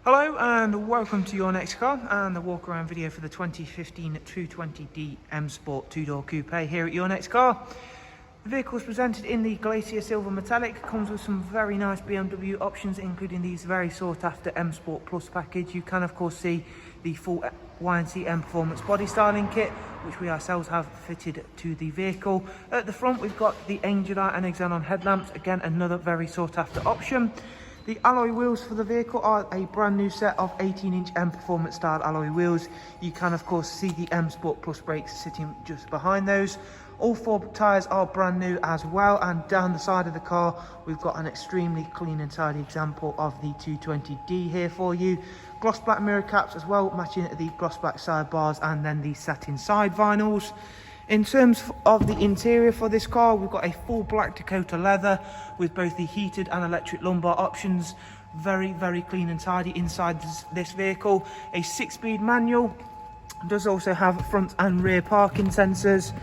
Hello and welcome to your next car and the walk around video for the 2015 220D M Sport 2-door coupe here at your next car. The vehicle is presented in the Glacier Silver Metallic, comes with some very nice BMW options including these very sought after M Sport Plus package. You can of course see the full YNC Mperformance body styling kit which we ourselves have fitted to the vehicle. At the front we've got the Angel Eye and Xenon headlamps, again another very sought after option. The alloy wheels for the vehicle are a brand new set of 18-inch M Performance style alloy wheels. You can of course see the M Sport Plus brakes sitting just behind those. All four tyres are brand new as well, and down the side of the car we've got an extremely clean and tidy example of the 220D here for you. Gloss black mirror caps as well, matching the gloss black sidebars and then the satin side vinyls. In terms of the interior for this car, we've got a full black Dakota leather with both the heated and electric lumbar options. Very clean and tidy inside this vehicle. A 6-speed manual, does also have front and rear parking sensors.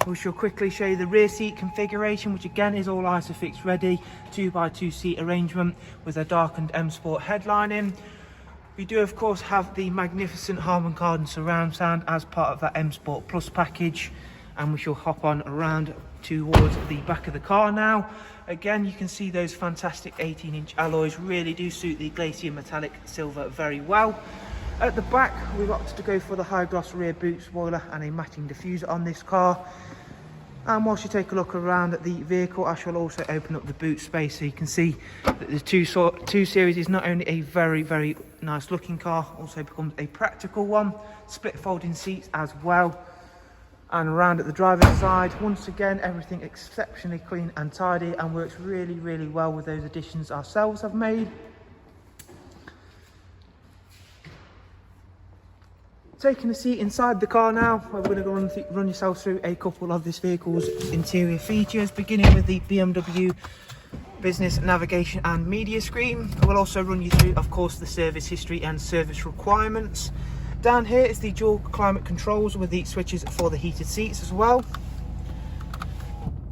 We shall quickly show you the rear seat configuration, which again is all ISOFIX ready, 2x2 seat arrangement with a darkened M Sport headlining. We do of course have the magnificent Harman Kardon surround sound as part of that M Sport Plus package, and we shall hop on around towards the back of the car now. Again, you can see those fantastic 18-inch alloys really do suit the Glacier Metallic Silver very well. At the back we've opted to go for the high gloss rear boot spoiler and a matching diffuser on this car. And whilst you take a look around at the vehicle, I shall also open up the boot space so you can see that the 2 Series is not only a very nice looking car, also becomes a practical one. Split folding seats as well. And around at the driver's side, once again everything exceptionally clean and tidy and works really well with those additions ourselves have made. Taking a seat inside the car now, we're going to run yourself through a couple of this vehicle's interior features, beginning with the BMW business navigation and media screen. We'll also run you through of course the service history and service requirements. Down here is the dual climate controls with the switches for the heated seats as well.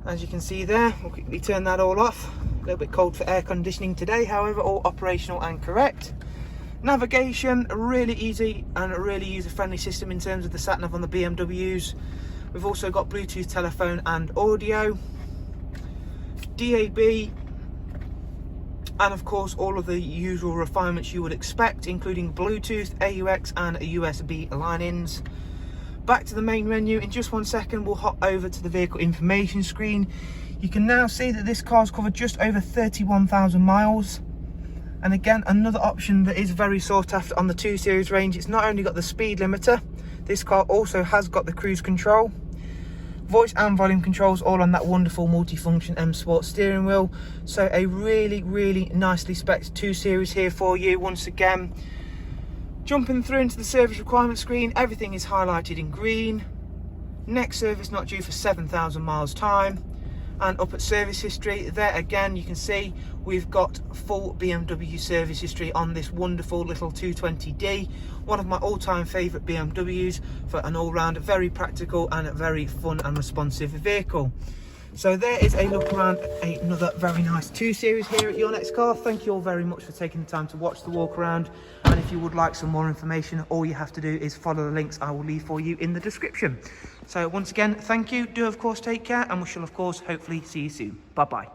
As you can see there, we'll quickly turn that all off. A little bit cold for air conditioning today, however all operational and correct. Navigation, really easy and a really user-friendly system in terms of the sat-nav on the BMWs. We've also got Bluetooth telephone and audio, DAB, and of course all of the usual refinements you would expect, including Bluetooth, AUX and USB line-ins. Back to the main menu in just 1 second. We'll hop over to the vehicle information screen. You can now see that this car's covered just over 31,000 miles. And again, another option that is very sought after on the 2 Series range. It's not only got the speed limiter, this car also has got the cruise control, voice and volume controls all on that wonderful multifunction M Sport steering wheel. So a really nicely spec'd 2 Series here for you once again. Jumping through into the service requirement screen, everything is highlighted in green. Next service not due for 7,000 miles time. And up at service history, there again you can see we've got full BMW service history on this wonderful little 220D, one of my all-time favourite BMWs for an all-round very practical and very fun and responsive vehicle. So there is a look around another very nice 2 Series here at your next car. Thank you all very much for taking the time to watch the walk around, and if you would like some more information, all you have to do is follow the links I will leave for you in the description. So once again, thank you, do of course take care, and we shall of course hopefully see you soon. Bye bye.